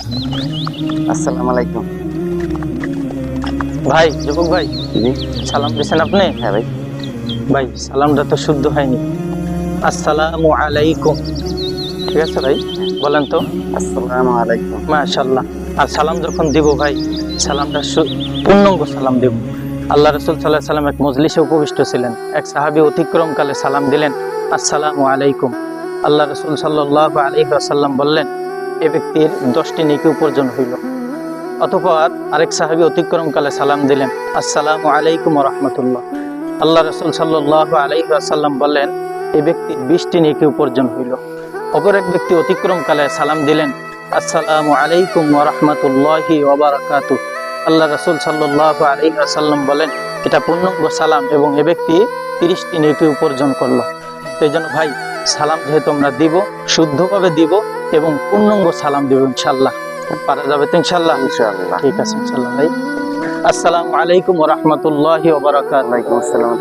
আসসালামু আলাইকুম। ভাই যুবক ভাই, জি। সালাম দিয়েছেন আপনি? হ্যাঁ ভাই। ভাই সালামটা তো শুদ্ধ হয়নি। আসসালামু আলাইকুম, ঠিক আছে ভাই? বলেন তো। আসসালামু আলাইকুম। মাশাআল্লাহ। আর সালাম যখন দিব ভাই, সালামটা পূর্ণাঙ্গ সালাম দেব। আল্লাহ রাসূল সাল্লাল্লাহু আলাইহি সাল্লাম এক মজলিসে উপবিষ্ট ছিলেন। এক সাহাবী অতিক্রমকালে সালাম দিলেন, আসসালামু আলাইকুম। আল্লাহ রাসূল সাল্লাল্লাহু আলাইহি ওয়াসাল্লাম বললেন, এ ব্যক্তির 10টি নেকি উপার্জন হইল। অতঃপর আরেক সাহাবী অতিক্রমকালে সালাম দিলেন, আসসালামু আলাইকুম ওয়া রাহমাতুল্লাহ। আল্লাহ রাসূল সাল্লাল্লাহু আলাইহি ওয়াসাল্লাম বললেন, এই ব্যক্তির 20টি নেকি উপার্জন হইল। অপর এক ব্যক্তি অতিক্রমকালে সালাম দিলেন, আসসালামু আলাইকুম ওয়া রাহমাতুল্লাহি ওয়া বারাকাতুহু। আল্লাহ রাসূল সাল্লাল্লাহু আলাইহি ওয়াসাল্লাম বলেন, এটা পূর্ণাঙ্গ সালাম এবং এ ব্যক্তি 30টি নেকি উপার্জন করলো। তো এই জন্য ভাই, সালাম যেহেতু আমরা দিব, শুদ্ধভাবে দিব এবং পূর্ণাঙ্গ সালাম দিব ইনশাআল্লাহ। পারা যাবে তো ইনশাআল্লাহ? ইনশাআল্লাহ। ঠিক আছে ইনশাআল্লাহ ভাই। আসসালামু আলাইকুম ওয়া রাহমাতুল্লাহি ওয়া বারাকাতুহু। ওয়ালাইকুম আসসালাম।